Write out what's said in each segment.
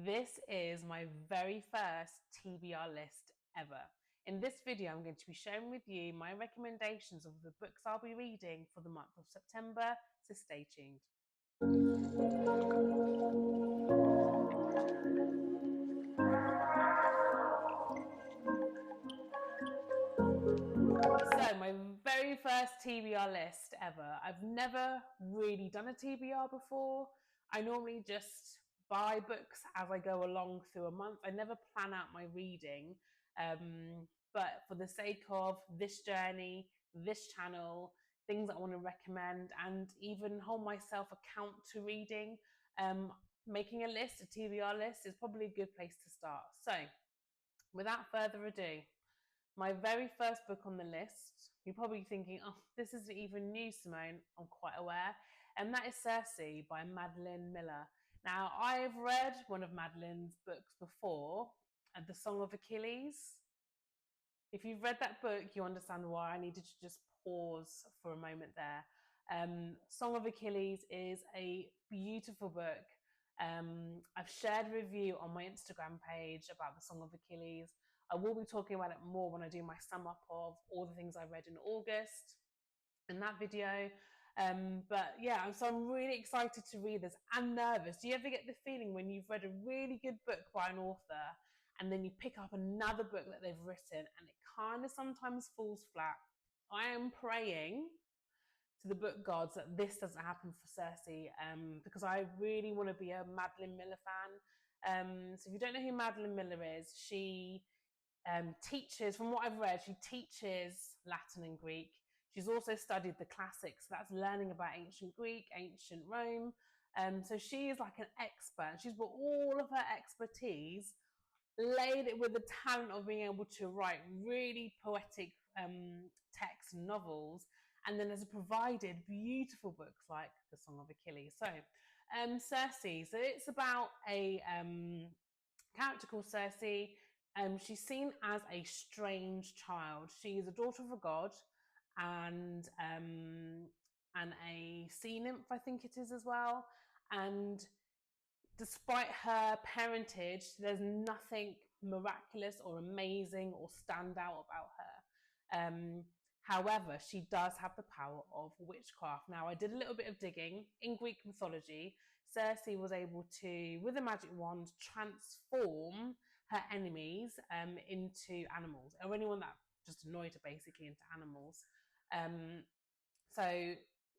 This is my very first TBR list ever. In this video, I'm going to be sharing with you my recommendations of the books I'll be reading for the month of September, so stay tuned. So my very first TBR list ever. I've never really done a TBR before. I normally just buy books as I go along through a month. I never plan out my reading. But for the sake of this journey, this channel, things I want to recommend, and even hold myself account to reading, making a list, a TBR list, is probably a good place to start. So without further ado, my very first book on the list, you're probably thinking, oh, this isn't even new, Simone. I'm quite aware. And that is Circe by Madeline Miller. Now, I've read one of Madeline's books before, The Song of Achilles. If you've read that book, you understand why I needed to just pause for a moment there. Song of Achilles is a beautiful book. I've shared a review on my Instagram page about The Song of Achilles. I will be talking about it more when I do my sum up of all the things I read in August in that video. But yeah, so I'm really excited to read this and nervous. Do you ever get the feeling when you've read a really good book by an author and then you pick up another book that they've written and it kind of sometimes falls flat? I am praying to the book gods that this doesn't happen for Circe, because I really want to be a Madeline Miller fan. So if you don't know who Madeline Miller is, she teaches, from what I've read, she teaches Latin and Greek. She's also studied the classics, so that's learning about ancient Greek, ancient Rome. So she is like an expert. She's brought all of her expertise, laid it with the talent of being able to write really poetic texts and novels, and then has provided beautiful books like The Song of Achilles. So Circe, so it's about a character called Circe. She's seen as a strange child. She is a daughter of a god and a sea nymph, I think it is as well. And despite her parentage, there's nothing miraculous or amazing or stand out about her. However, she does have the power of witchcraft. Now, I did a little bit of digging in Greek mythology. Circe was able to, with a magic wand, transform her enemies into animals, or anyone that just annoyed her basically into animals. So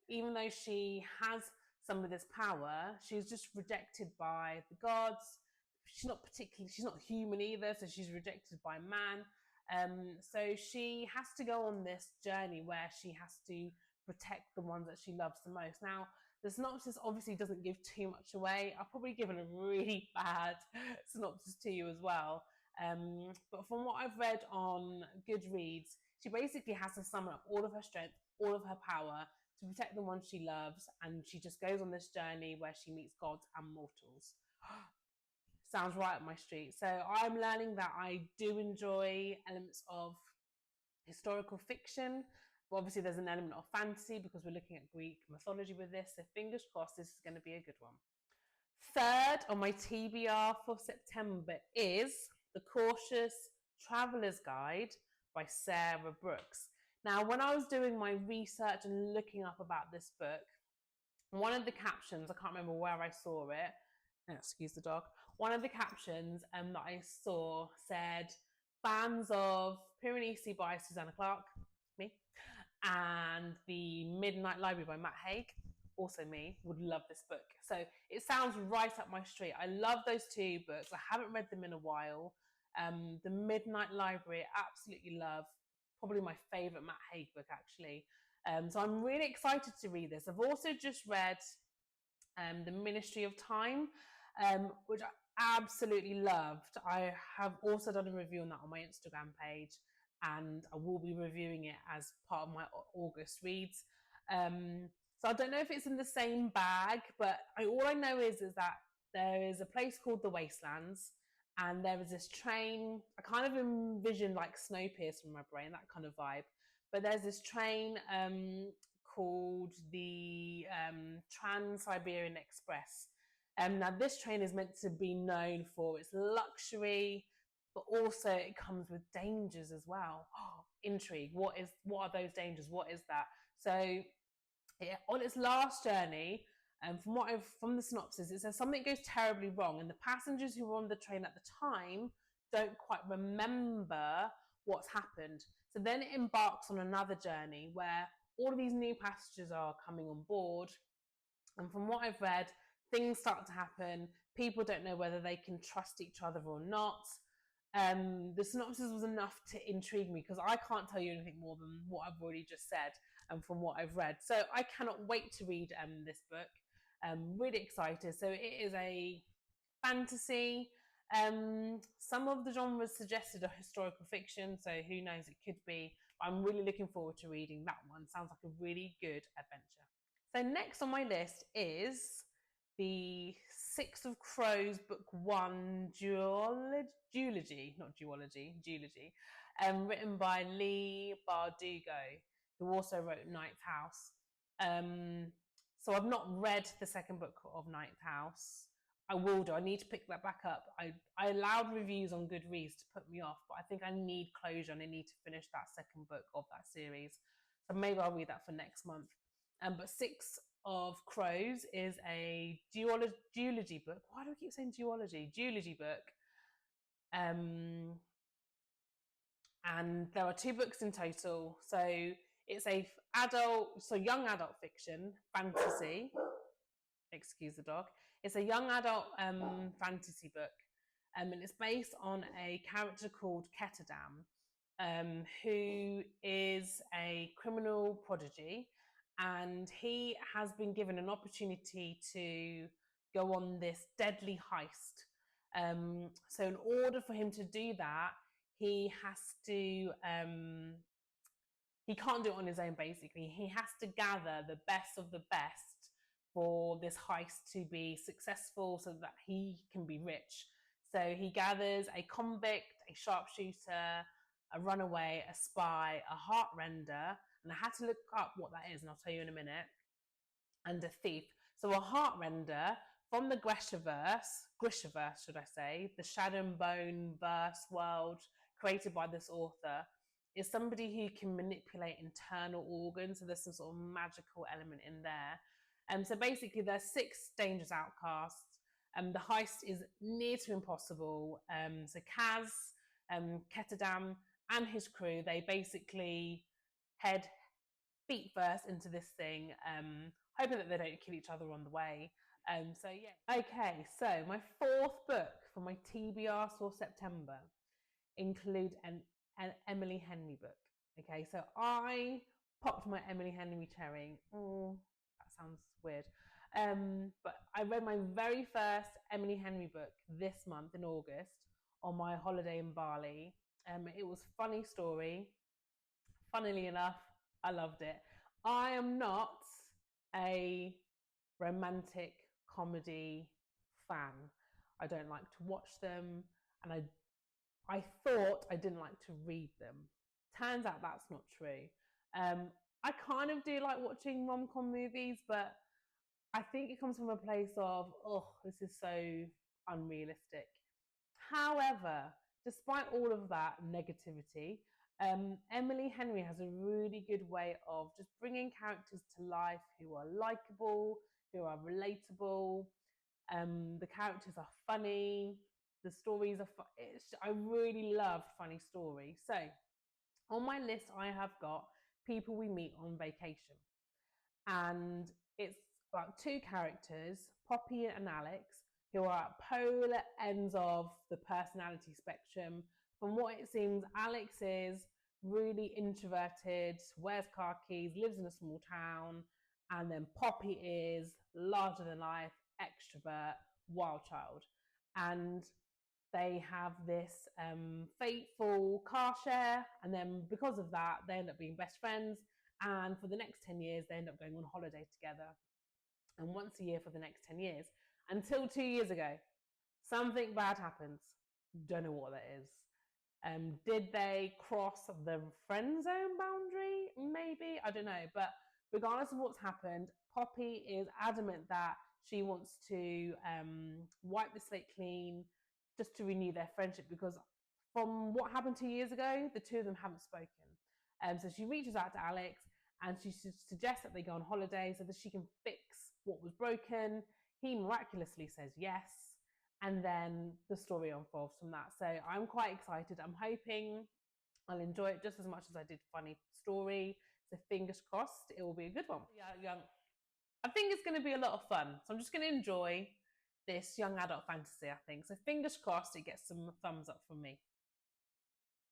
even though she has some of this power, she's just rejected by the gods. She's not human either, so she's rejected by man. So she has to go on this journey where she has to protect the ones that she loves the most. Now, the synopsis obviously doesn't give too much away. I've probably given a really bad synopsis to you as well. But from what I've read on GoodReads, she basically has to summon up all of her strength, all of her power to protect the ones she loves, and she just goes on this journey where she meets gods and mortals. Sounds right up my street. So I'm learning that I do enjoy elements of historical fiction, but obviously there's an element of fantasy because we're looking at Greek mythology with this, so fingers crossed this is going to be a good one. Third on my TBR for September is The Cautious Traveller's Guide by Sarah Brooks. Now, when I was doing my research and looking up about this book, one of the captions, I can't remember where I saw it, excuse the dog, one of the captions that I saw said, fans of Piranesi by Susanna Clarke, me, and The Midnight Library by Matt Haig, also me, would love this book. So it sounds right up my street. I love those two books. I haven't read them in a while. The Midnight Library, absolutely love. Probably my favourite Matt Haig book, actually. So I'm really excited to read this. I've also just read The Ministry of Time, which I absolutely loved. I have also done a review on that on my Instagram page, and I will be reviewing it as part of my August reads. So I don't know if it's in the same bag, but all I know is that there is a place called the Wastelands, and there is this train. I kind of envision like Snowpiercer in my brain, that kind of vibe. But there's this train called the Trans-Siberian Express, Now, this train is meant to be known for its luxury, but also it comes with dangers as well. Oh, intrigue. What are those dangers? What is that? So, on its last journey, from the synopsis, it says something goes terribly wrong, and the passengers who were on the train at the time don't quite remember what's happened. So then it embarks on another journey where all of these new passengers are coming on board, and from what I've read, things start to happen. People don't know whether they can trust each other or not. The synopsis was enough to intrigue me because I can't tell you anything more than what I've already just said and from what I've read. So I cannot wait to read this book. I'm really excited. So it is a fantasy. Some of the genres suggested are historical fiction, so who knows, it could be. I'm really looking forward to reading that one. Sounds like a really good adventure. So next on my list is the Six of Crows Book 1 duology, written by Lee Bardugo, who also wrote Ninth House. So I've not read the second book of Ninth House. I will do. I need to pick that back up. I allowed reviews on GoodReads to put me off, but I think I need closure and I need to finish that second book of that series. So maybe I'll read that for next month. But Six of Crows is a duology book. Why do I keep saying duology? Duology book. And there are 2 books in total. So it's young adult fiction, fantasy. Excuse the dog. It's a young adult fantasy book. And it's based on a character called Ketadam, who is a criminal prodigy. And he has been given an opportunity to go on this deadly heist. So in order for him to do that, he has to, he can't do it on his own, basically. He has to gather the best of the best for this heist to be successful so that he can be rich. So he gathers a convict, a sharpshooter, a runaway, a spy, a heartrender, and I had to look up what that is, and I'll tell you in a minute, and a thief. So a heartrender from the Grishaverse, should I say, the Shadow and Bone verse world created by this author, is somebody who can manipulate internal organs. So there's some sort of magical element in there. So basically, there's 6 dangerous outcasts. The heist is near to impossible. So Kaz, Ketadam, and his crew, they basically head feet first into this thing, hoping that they don't kill each other on the way. So yeah. Okay, so my 4th book for my TBR for September include an Emily Henry book. Okay, so I popped my Emily Henry cherry. Oh, that sounds weird. But I read my very first Emily Henry book this month in August on my holiday in Bali. It was a funny story. Funnily enough, I loved it. I am not a romantic comedy fan. I don't like to watch them, and I thought I didn't like to read them. Turns out that's not true. I kind of do like watching rom-com movies, but I think it comes from a place of, oh, this is so unrealistic. However, despite all of that negativity, Emily Henry has a really good way of just bringing characters to life who are likable, who are relatable. The characters are funny. The stories are I really love funny stories. So on my list, I have got People We Meet on Vacation. And it's about 2 characters, Poppy and Alex, who are at polar ends of the personality spectrum. From what it seems, Alex is really introverted, wears car keys, lives in a small town, and then Poppy is larger than life, extrovert, wild child. And they have this fateful car share, and then because of that, they end up being best friends. And for the next 10 years, they end up going on holiday together. And once a year for the next 10 years. Until 2 years ago, something bad happens. Don't know what that is. Did they cross the friend zone boundary? Maybe. I don't know. But regardless of what's happened, Poppy is adamant that she wants to wipe the slate clean just to renew their friendship, because from what happened 2 years ago, the two of them haven't spoken. So she reaches out to Alex and she suggests that they go on holiday so that she can fix what was broken. He miraculously says yes, and then the story unfolds from that. So I'm quite excited. I'm hoping I'll enjoy it just as much as I did Funny Story. So fingers crossed it will be a good one. Yeah, I think it's going to be a lot of fun. So I'm just going to enjoy this young adult fantasy, I think. So fingers crossed it gets some thumbs up from me.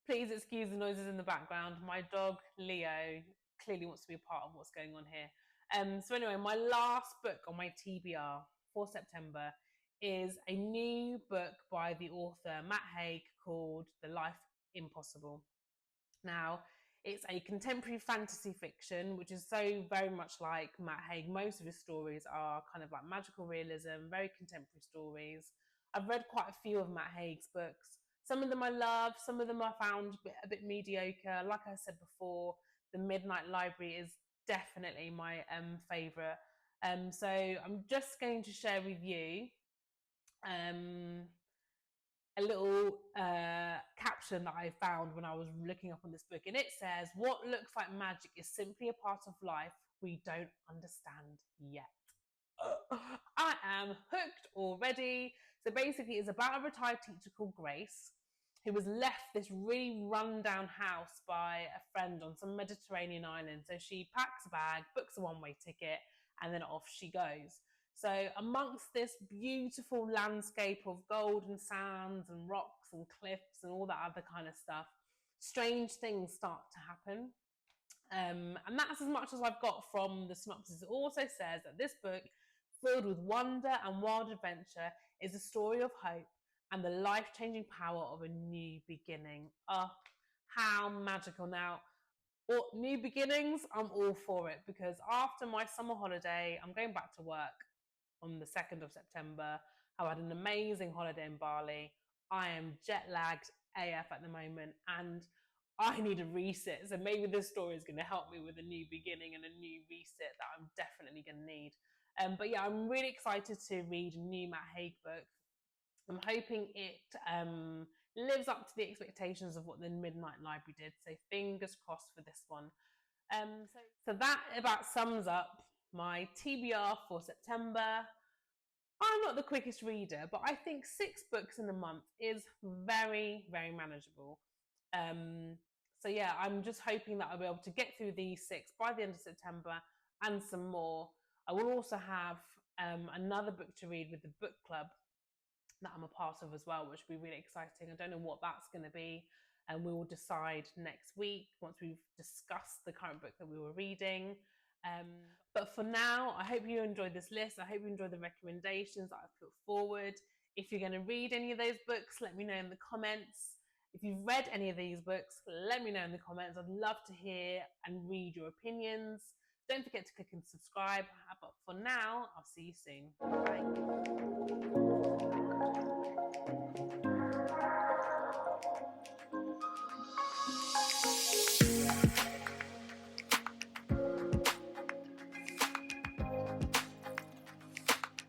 Please excuse the noises in the background. My dog, Leo, clearly wants to be a part of what's going on here. So anyway, my last book on my TBR for September is a new book by the author Matt Haig called The Life Impossible. Now, it's a contemporary fantasy fiction, which is so very much like Matt Haig. Most of his stories are kind of like magical realism, very contemporary stories. I've read quite a few of Matt Haig's books. Some of them I love, some of them I found a bit mediocre. Like I said before, The Midnight Library is definitely my favourite. So I'm just going to share with you a little caption that I found when I was looking up on this book, and it says, "What looks like magic is simply a part of life we don't understand yet." I am hooked already. So basically it's about a retired teacher called Grace who was left this really run-down house by a friend on some Mediterranean island. So she packs a bag, books a one-way ticket, and then off she goes. So amongst this beautiful landscape of golden sands and rocks and cliffs and all that other kind of stuff, strange things start to happen. And that's as much as I've got from the synopsis. It also says that this book, filled with wonder and wild adventure, is a story of hope and the life-changing power of a new beginning. Oh, how magical. Now, new beginnings, I'm all for it, because after my summer holiday, I'm going back to work on the 2nd of September. I had an amazing holiday in Bali. I am jet lagged AF at the moment and I need a reset. So maybe this story is going to help me with a new beginning and a new reset that I'm definitely going to need. But yeah, I'm really excited to read a new Matt Haig book. I'm hoping it lives up to the expectations of what the Midnight Library did. So fingers crossed for this one. So that about sums up my TBR for September. I'm not the quickest reader, but I think 6 books in a month is very, very manageable. So yeah, I'm just hoping that I'll be able to get through these 6 by the end of September and some more. I will also have another book to read with the book club that I'm a part of as well, which will be really exciting. I don't know what that's going to be, and we will decide next week once we've discussed the current book that we were reading. But for now, I hope you enjoyed this list. I hope you enjoyed the recommendations that I've put forward. If you're going to read any of those books, let me know in the comments. If you've read any of these books, let me know in the comments. I'd love to hear and read your opinions. Don't forget to click and subscribe. But for now, I'll see you soon. Bye.